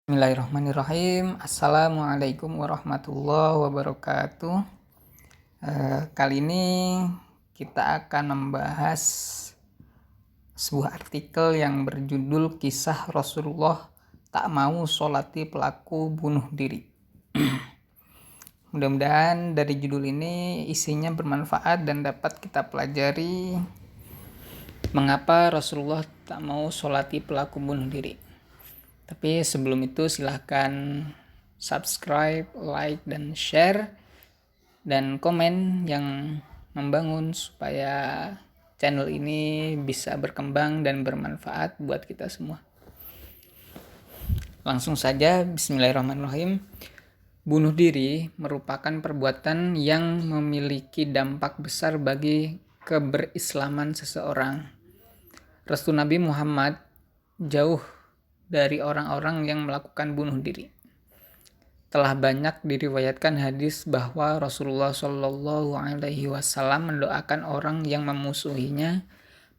Bismillahirrahmanirrahim. Assalamualaikum warahmatullahi wabarakatuh. Kali ini kita akan membahas sebuah artikel yang berjudul Kisah Rasulullah Tak Mau Sholati Pelaku Bunuh Diri. Mudah-mudahan dari judul ini isinya bermanfaat dan dapat kita pelajari mengapa Rasulullah tak mau sholati pelaku bunuh diri. Tapi sebelum itu silahkan subscribe, like, dan share, dan komen yang membangun supaya channel ini bisa berkembang dan bermanfaat buat kita semua. Langsung saja, bismillahirrahmanirrahim. Bunuh diri merupakan perbuatan yang memiliki dampak besar bagi keberislaman seseorang. Restu Nabi Muhammad jauh dari orang-orang yang melakukan bunuh diri. Telah banyak diriwayatkan hadis bahwa Rasulullah Shallallahu Alaihi Wasallam mendoakan orang yang memusuhinya,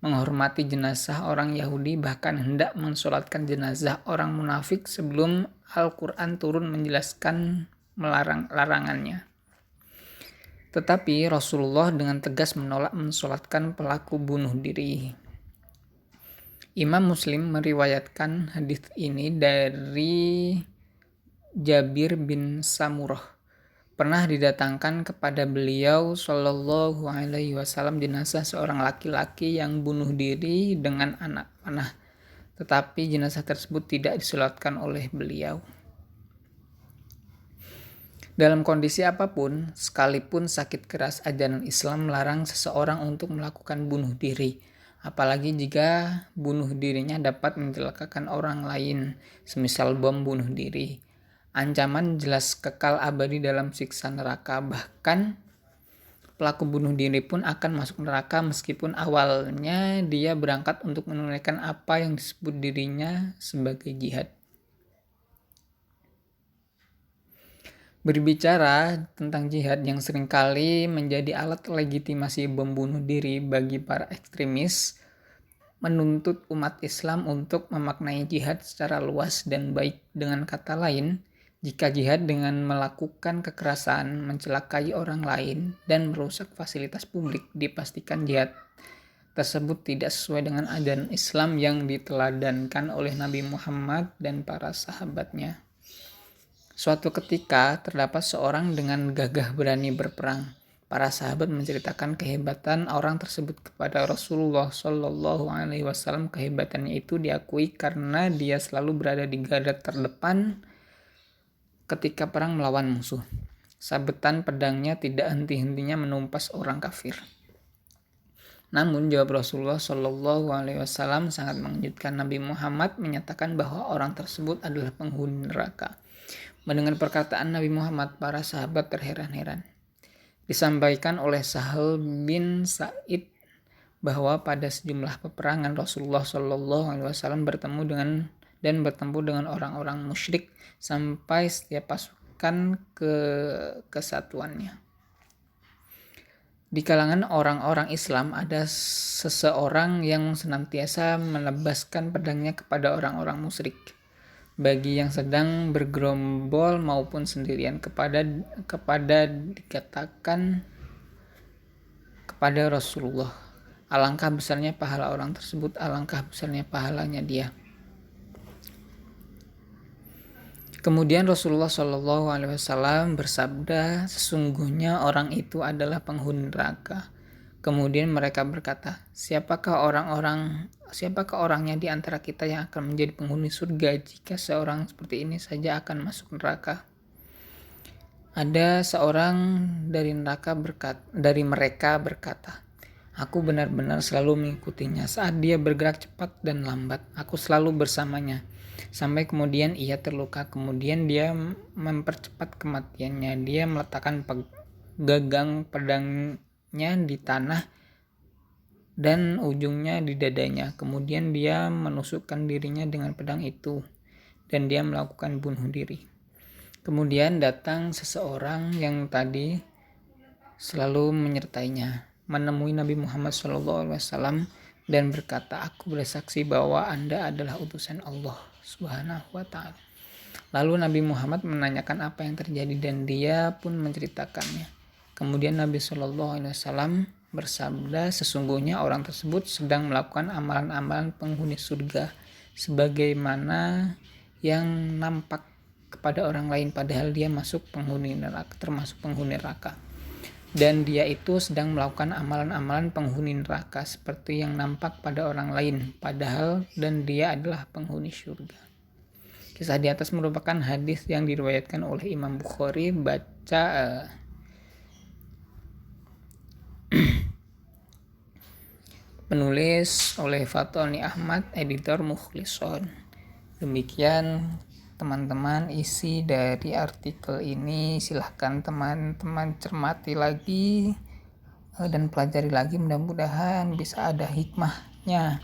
menghormati jenazah orang Yahudi, bahkan hendak mensolatkan jenazah orang munafik sebelum Al-Quran turun menjelaskan larangannya. Tetapi Rasulullah dengan tegas menolak mensolatkan pelaku bunuh diri. Imam Muslim meriwayatkan hadis ini dari Jabir bin Samurah. Pernah didatangkan kepada beliau Shallallahu Alaihi Wasallam jenazah seorang laki-laki yang bunuh diri dengan anak panah, tetapi jenazah tersebut tidak disolatkan oleh beliau. Dalam kondisi apapun, sekalipun sakit keras, ajaran Islam melarang seseorang untuk melakukan bunuh diri. Apalagi jika bunuh dirinya dapat mencelakakan orang lain, semisal bom bunuh diri. Ancaman jelas kekal abadi dalam siksa neraka. Bahkan pelaku bunuh diri pun akan masuk neraka meskipun awalnya dia berangkat untuk menunaikan apa yang disebut dirinya sebagai jihad. Berbicara tentang jihad yang seringkali menjadi alat legitimasi bom bunuh diri bagi para ekstremis, menuntut umat Islam untuk memaknai jihad secara luas dan baik. Dengan kata lain, jika jihad dengan melakukan kekerasan, mencelakai orang lain, dan merusak fasilitas publik, dipastikan jihad tersebut tidak sesuai dengan ajaran Islam yang diteladankan oleh Nabi Muhammad dan para sahabatnya. Suatu ketika terdapat seorang dengan gagah berani berperang. Para sahabat menceritakan kehebatan orang tersebut kepada Rasulullah Shallallahu Alaihi Wasallam. Kehebatannya itu diakui karena dia selalu berada di garda terdepan ketika perang melawan musuh. Sabetan pedangnya tidak henti-hentinya menumpas orang kafir. Namun jawab Rasulullah Shallallahu Alaihi Wasallam sangat mengejutkan. Nabi Muhammad menyatakan bahwa orang tersebut adalah penghuni neraka. Mendengar perkataan Nabi Muhammad, para sahabat terheran-heran. Disampaikan oleh Sahal bin Sa'id bahwa pada sejumlah peperangan Rasulullah Shallallahu Alaihi Wasallam bertemu dengan orang-orang musyrik sampai setiap pasukan ke kesatuannya. Di kalangan orang-orang Islam ada seseorang yang senantiasa menebaskan pedangnya kepada orang-orang musyrik. Bagi yang sedang bergerombol maupun sendirian, kepada dikatakan kepada Rasulullah, alangkah besarnya pahala orang tersebut, alangkah besarnya pahalanya dia. Kemudian Rasulullah Shallallahu Alaihi Wasallam bersabda, sesungguhnya orang itu adalah penghuni neraka. Kemudian mereka berkata, siapakah orangnya di antara kita yang akan menjadi penghuni surga jika seorang seperti ini saja akan masuk neraka? Ada seorang dari mereka berkata, aku benar-benar selalu mengikutinya. Saat dia bergerak cepat dan lambat, aku selalu bersamanya. Sampai kemudian ia terluka, kemudian dia mempercepat kematiannya. Dia meletakkan gagang pedangnya di tanah dan ujungnya di dadanya. Kemudian dia menusukkan dirinya dengan pedang itu dan dia melakukan bunuh diri. Kemudian datang seseorang yang tadi selalu menyertainya, menemui Nabi Muhammad SAW dan berkata, aku bersaksi bahwa Anda adalah utusan Allah Subhanahu wa Ta'ala. Lalu Nabi Muhammad menanyakan apa yang terjadi dan dia pun menceritakannya. Kemudian Nabi SAW bersabda, sesungguhnya orang tersebut sedang melakukan amalan-amalan penghuni surga sebagaimana yang nampak kepada orang lain padahal dia termasuk penghuni neraka. Dan dia itu sedang melakukan amalan-amalan penghuni neraka seperti yang nampak pada orang lain padahal dan dia adalah penghuni surga. Kisah di atas merupakan hadis yang diriwayatkan oleh Imam Bukhari. Penulis oleh Fatoni Ahmad, editor Mukhlishon. Demikian teman-teman isi dari artikel ini. Silahkan teman-teman cermati lagi dan pelajari lagi, mudah-mudahan bisa ada hikmahnya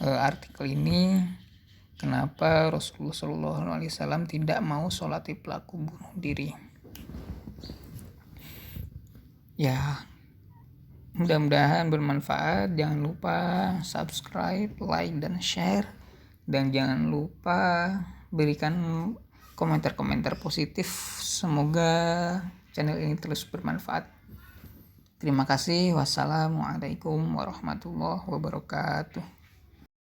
artikel ini. Kenapa Rasulullah SAW tidak mau sholati pelaku bunuh diri? Ya, mudah-mudahan bermanfaat. Jangan lupa subscribe, like, dan share. Dan jangan lupa berikan komentar-komentar positif. Semoga channel ini terus bermanfaat. Terima kasih. Wassalamualaikum warahmatullahi wabarakatuh.